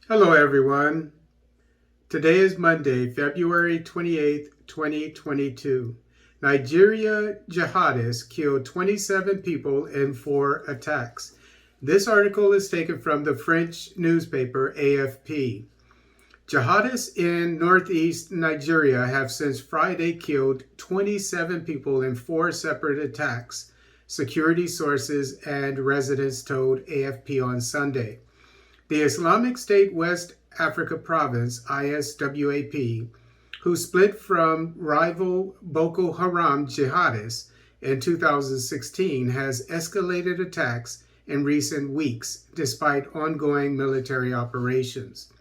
Hello, everyone. Today is Monday, February 28th, 2022. Nigeria jihadists killed 27 people in 4 attacks. This article is taken from the French newspaper AFP. Jihadists in northeast Nigeria have since Friday killed 27 people in 4 separate attacks, security sources and residents told AFP on Sunday. The Islamic State West Africa Province, ISWAP, who split from rival Boko Haram jihadists in 2016, has escalated attacks in recent weeks despite ongoing military operations.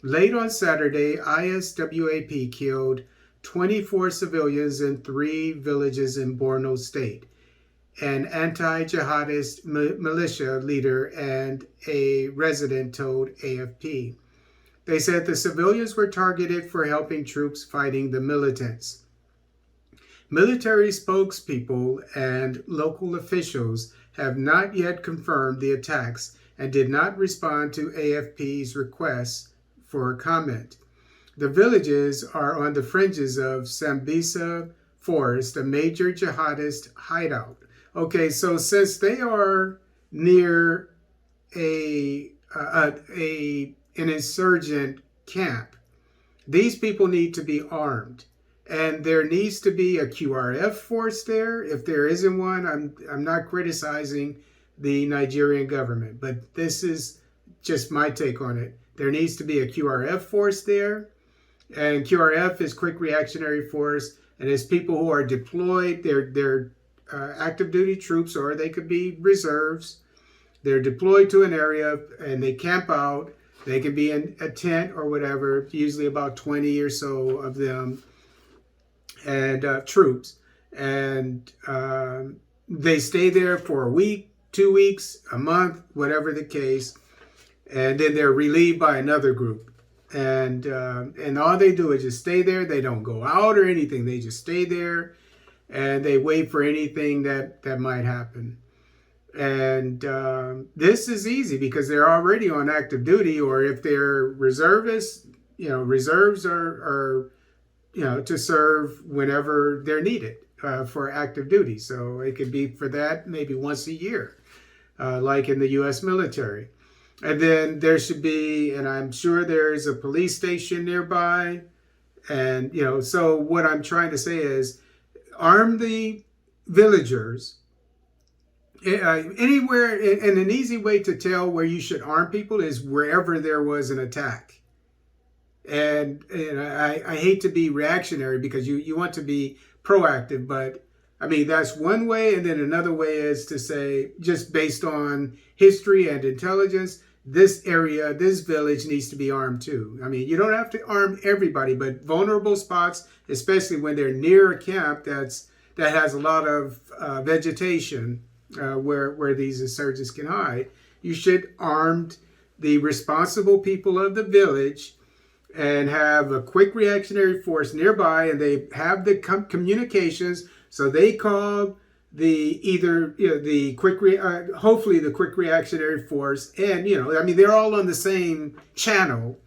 Late on Saturday, ISWAP killed 24 civilians in 3 villages in Borno State. An anti-jihadist militia leader and a resident told AFP. They said the civilians were targeted for helping troops fighting the militants. Military spokespeople and local officials have not yet confirmed the attacks and did not respond to AFP's requests for comment. The villages are on the fringes of Sambisa Forest, a major jihadist hideout. Okay, so since they are near an insurgent camp, these people need to be armed, and there needs to be a QRF force there. If there isn't one, I'm not criticizing the Nigerian government, but this is just my take on it. There needs to be a QRF force there, and QRF is Quick Reactionary Force, and it's people who are deployed. They're active duty troops, or they could be reserves. They're deployed to an area and they camp out. They can be in a tent or whatever, usually about 20 or so of them, and troops. And they stay there for a week, 2 weeks, a month, whatever the case. And then they're relieved by another group. And all they do is just stay there. They don't go out or anything. They just stay there. And they wait for anything that might happen. And this is easy because they're already on active duty, or if they're reservists, reserves are to serve whenever they're needed for active duty. So it could be for that maybe once a year, like in the U.S. military. And then there should be, and I'm sure there's a police station nearby. And, so what I'm trying to say is, arm the villagers anywhere. And an easy way to tell where you should arm people is wherever there was an attack. And I hate to be reactionary because you want to be proactive, but I mean, that's one way. And then another way is to say, just based on history and intelligence, this area, this village needs to be armed too. I mean, you don't have to arm everybody, but vulnerable spots, especially when they're near a camp that has a lot of vegetation where these insurgents can hide, you should arm the responsible people of the village and have a quick reactionary force nearby, and they have the communications. So they call the hopefully the quick reactionary force, and they're all on the same channel,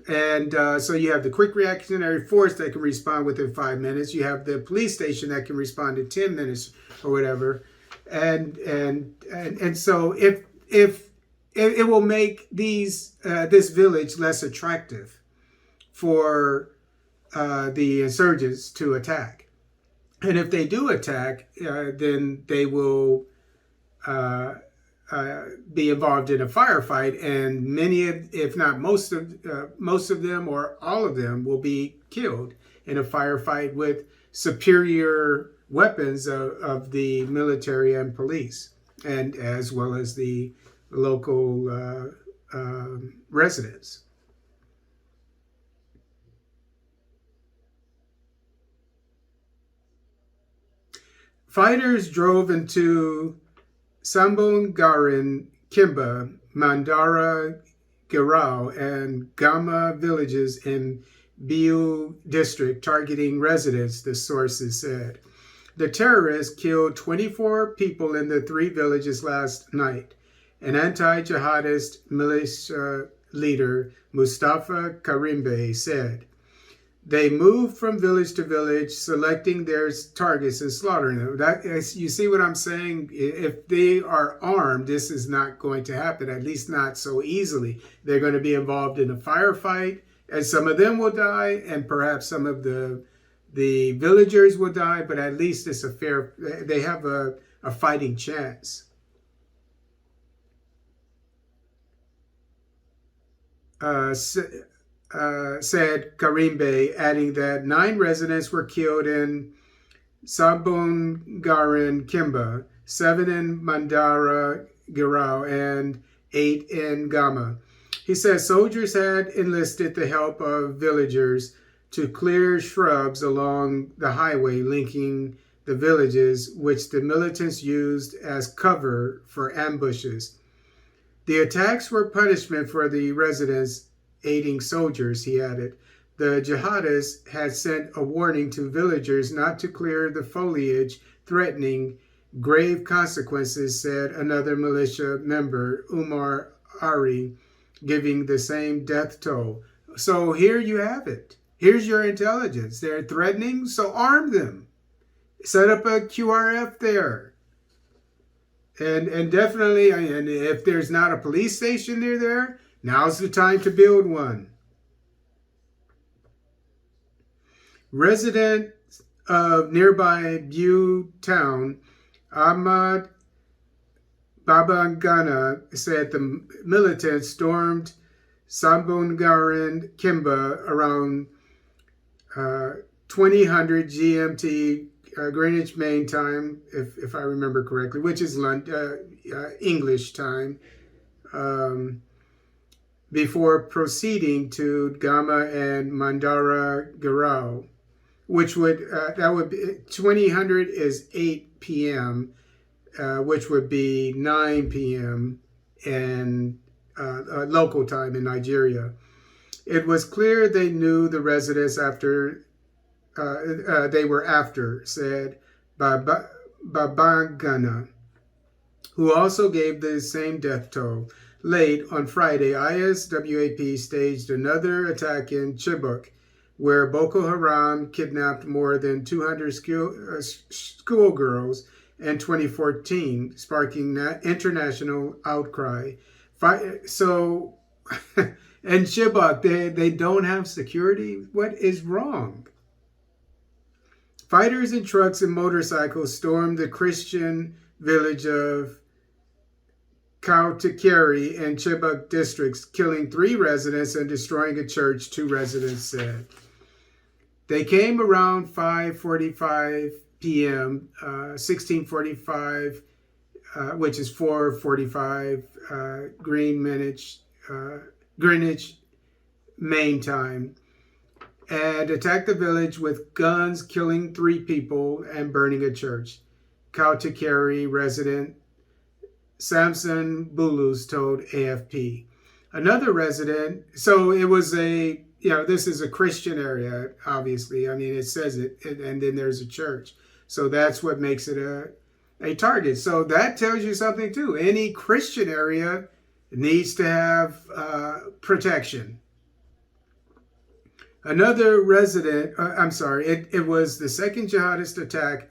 and so you have the quick reactionary force that can respond within 5 minutes. You have the police station that can respond in 10 minutes or whatever, and so if it will make this village less attractive for the insurgents to attack. And if they do attack, then they will be involved in a firefight, and many, if not most of them or all of them, will be killed in a firefight with superior weapons of the military and police, and as well as the local residents. Fighters drove into Sambongarin, Kimba, Mandara, Girau, and Gama villages in Biu district, targeting residents, the sources said. The terrorists killed 24 people in the 3 villages last night. An anti-jihadist militia leader Mustafa Karimbe said. They moved from village to village, selecting their targets and slaughtering them. You see what I'm saying? If they are armed, this is not going to happen, at least not so easily. They're going to be involved in a firefight, and some of them will die, and perhaps some of the villagers will die, but at least it's a fair, they have a fighting chance. Said Karimbe, adding that 9 residents were killed in Sabungaran Kimba, 7 in Mandara Girao, and 8 in Gama. He says soldiers had enlisted the help of villagers to clear shrubs along the highway linking the villages, which the militants used as cover for ambushes. The attacks were punishment for the residents aiding soldiers, he added. The jihadists had sent a warning to villagers not to clear the foliage, threatening grave consequences, said another militia member, Umar Ari, giving the same death toll. So here you have it. Here's your intelligence. They're threatening, so arm them. Set up a QRF there. And definitely, and if there's not a police station near there, now's the time to build one. Resident of nearby Butte town, Ahmad Babangana, said the militants stormed Sambungaran Kimba around 2000 GMT Greenwich Mean Time, if I remember correctly, which is English time, before proceeding to Gama and Mandara Girao, which would, that would be, 2000 is 8 p.m., which would be 9 p.m. in local time in Nigeria. It was clear they knew the residents after they were after, said Babangana, who also gave the same death toll. Late on Friday, ISWAP staged another attack in Chibok, where Boko Haram kidnapped more than 200 schoolgirls in 2014, sparking international outcry. So, in Chibok, they don't have security? What is wrong? Fighters in trucks and motorcycles stormed the Christian village of Kautikeri in Chibok districts, killing 3 residents and destroying a church, 2 residents said. They came around 5:45 p.m., 16:45, which is 4:45 Greenwich Mean Time, and attacked the village with guns, killing 3 people and burning a church. Kautikeri resident Samson Bulus told AFP. Another resident, so it was this is a Christian area, obviously. I mean, it says it, and then there's a church. So that's what makes it a target. So that tells you something too. Any Christian area needs to have protection. Another resident, it was the second jihadist attack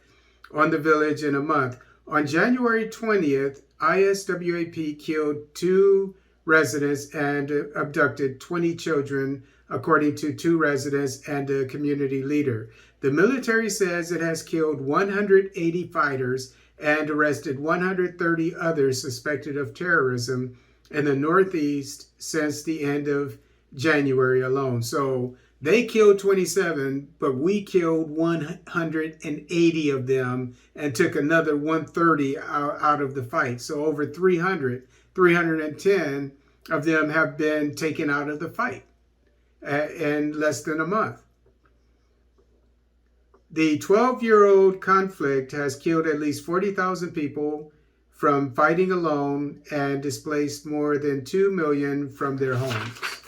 on the village in a month. On January 20th, ISWAP killed 2 residents and abducted 20 children, according to 2 residents and a community leader. The military says it has killed 180 fighters and arrested 130 others suspected of terrorism in the Northeast since the end of January alone. So they killed 27, but we killed 180 of them and took another 130 out of the fight. So over 310 of them have been taken out of the fight in less than a month. The 12-year-old conflict has killed at least 40,000 people from fighting alone and displaced more than 2 million from their homes.